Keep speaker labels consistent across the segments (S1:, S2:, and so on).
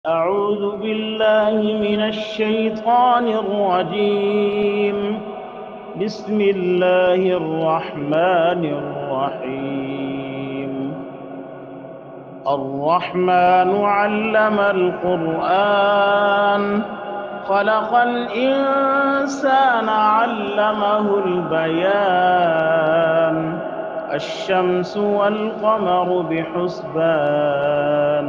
S1: أعوذ بالله من الشيطان الرجيم. بسم الله الرحمن الرحيم. الرحمن علم القرآن، خلق الإنسان علمه البيان. الشمس والقمر بحسبان،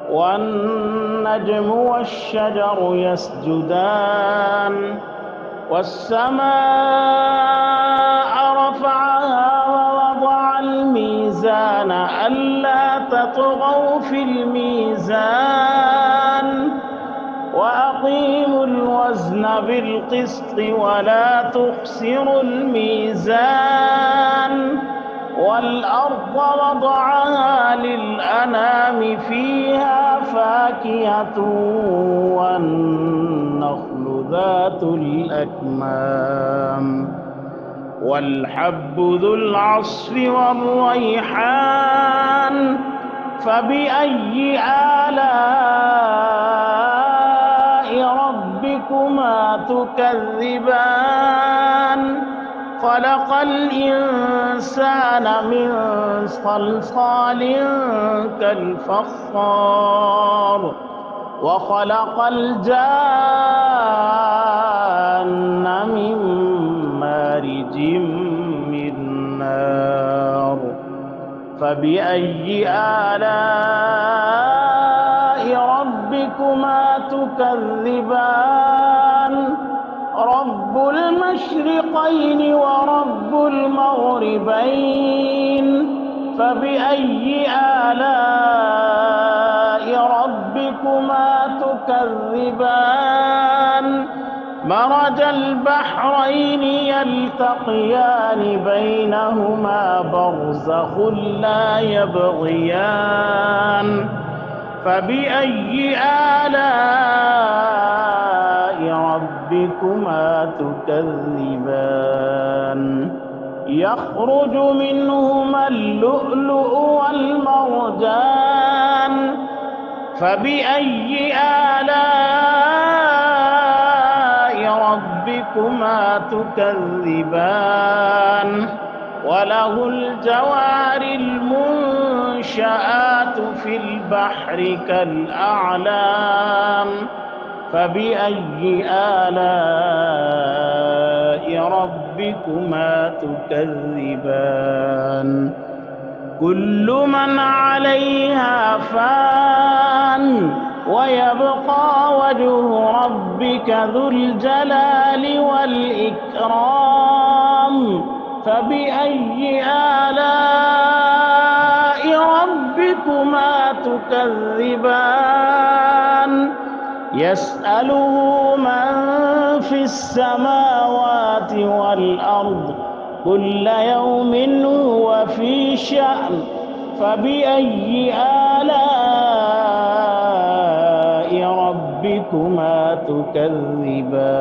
S1: والنجم والشجر يسجدان. والسماء رفعها ووضع الميزان ألا تطغوا في الميزان وأقيموا الوزن بالقسط ولا تخسروا الميزان. والأرض وضعها للأنام فيها فاكهة والنخل ذات الأكمام والحب ذو العصف والريحان. فبأي آلاء ربكما تكذبان؟ خلق الإنسان من صلصال كالفخار، وخلق الجان من مارج من نار. فبأي آلاء ربكما تكذبان؟ رب المشرقين ورب المغربين. فبأي آلاء ربكما تكذبان؟ مرج البحرين يلتقيان بينهما برزخ لا يبغيان. فبأي آلاء ربكما تكذبان؟ يخرج منهما اللؤلؤ والمرجان. فبأي آلاء ربكما تكذبان؟ وله الجوار المنشآت في البحر كالأعلام. فبأي آلاء ربكما تكذبان؟ كل من عليها فان، ويبقى وجه ربك ذو الجلال والإكرام. فبأي آلاء ربكما تكذبان؟ يسأله من في السماوات والأرض كل يوم هو في شأن. فبأي آلاء ربكما تكذبان؟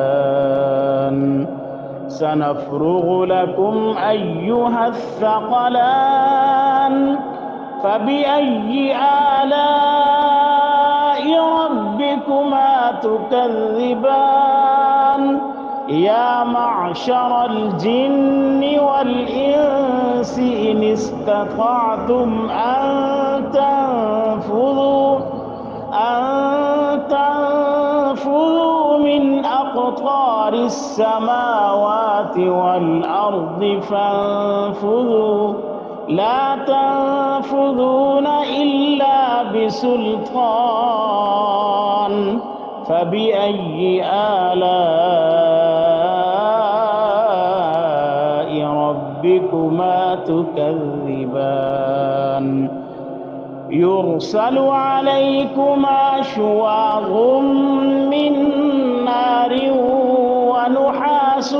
S1: سنفرغ لكم أيها الثقلان. فبأي آلاء ربكما تكذبان؟ يا معشر الجن والإنس إن استطعتم أن تنفذوا من أقطار السماوات والأرض فانفذوا، لا تنفذون إلا بسلطان. فبأي آلاء ربكما تكذبان؟ يرسل عليكما شواظ من نار ونحاس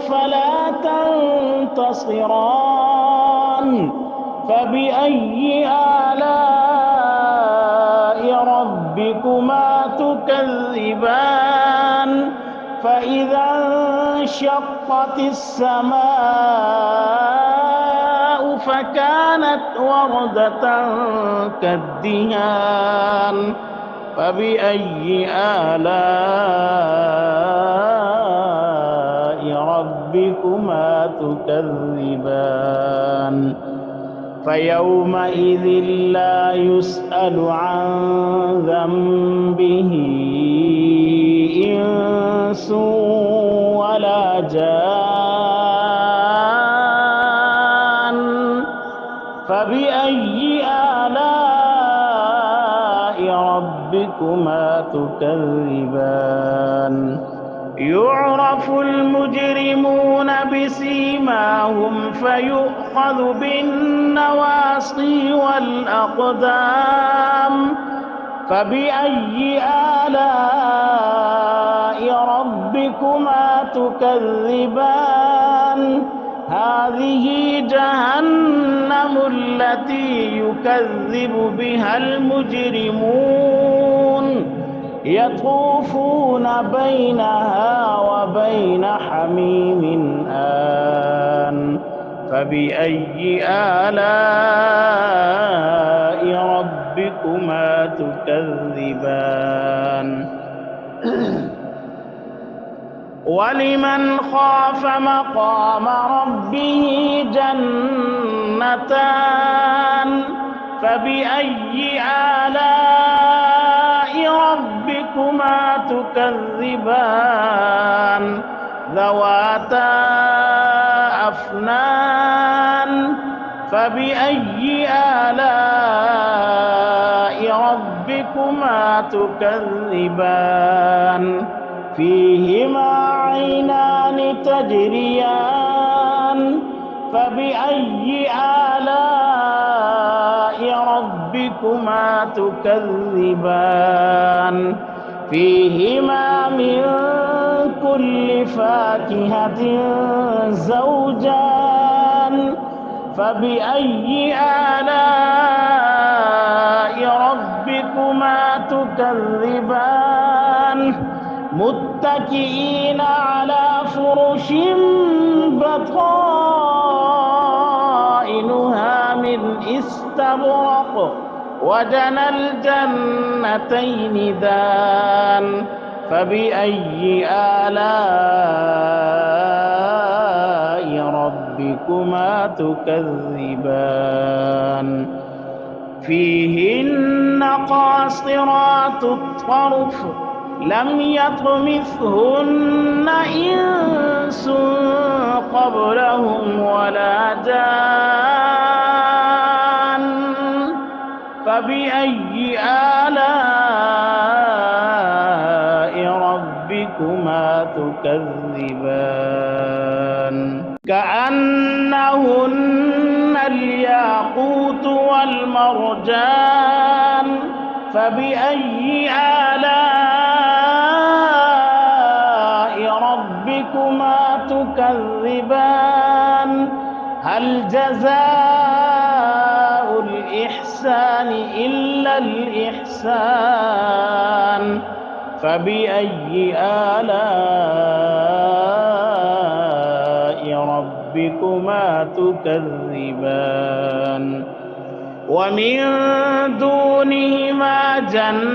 S1: فلا تنتصران. فبأي آلاء ربكما تكذبان؟ فإذا انشقت السماء فكانت وردة كالدهان. فبأي آلاء ربكما تكذبان فيومئذ لا يسأل عن ذنبه إنس ولا جان فبأي آلاء ربكما تكذبان يعرف المجرمون بسيماهم فيؤخذ بالنواصي والأقدام فبأي آلاء ربكما تكذبان هذه جهنم التي يكذب بها المجرمون يطوفون بينها وبين حميم آن فبأي آلاء ربكما تكذبان ولمن خاف مقام ربه جنتان فبأي آلاء ربكما تكذبان ذواتا أفنان فبأي آلاء ربكما تكذبان فيهما عينان تجريان فبأي آلاء ربكما تكذبان فيهما من كل فاكهة زوجان فبأي آلاء ربكما تكذبان متكئين على فرش بطائنها من استبرق وجنى الجنتين دان فبأي آلاء ربكما تكذبان فيهن قاصرات الطرف لم يطمثهن إنس قبلهم ولا جان فبأي آلاء ربكما تكذبان كأنهن الياقوت والمرجان فبأي آلاء ربكما تكذبان هل جزاء الإحسان إلا الإحسان فبأي آلاء ربكما تكذبان ومن دونهما جنتان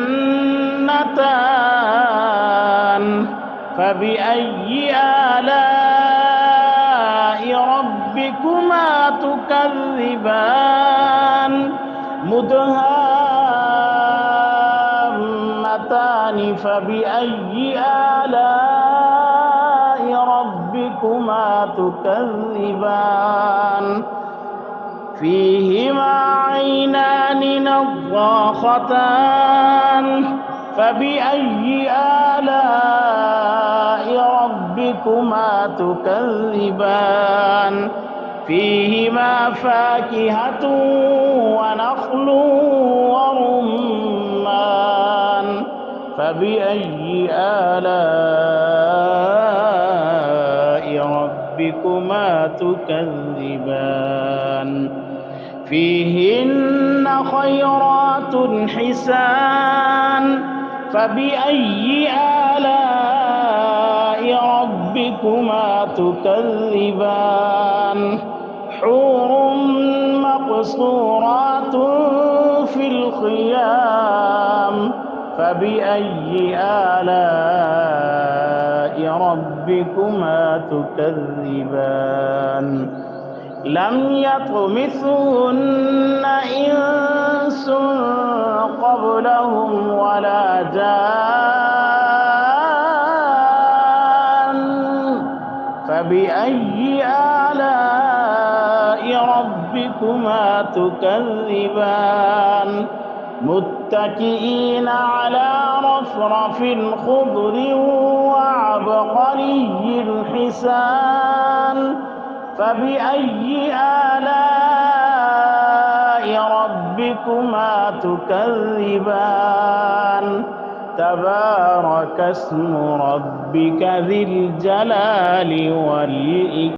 S1: فبأي آلاء ربكما تكذبان مدهامتان فبأي آلاء ربكما تكذبان فيهما عينان نضاختان فبأي آلاء ربكما تكذبان فيهما فاكهة ونخل ورمان فبأي آلاء ربكما تكذبان فيهن خيرات حسان فبأي آلاء ربكما تكذبان حور مقصورات في الخيام فبأي آلاء ربكما تكذبان لم يطمثهن إنس قبلهم ولا جان فبأي آلاء ربكما تكذبان متكئين على رفرف خضر وعبقري حسان فبأي آلاء ربكما تكذبان تبارك اسم ربك ذي الجلال والإكرام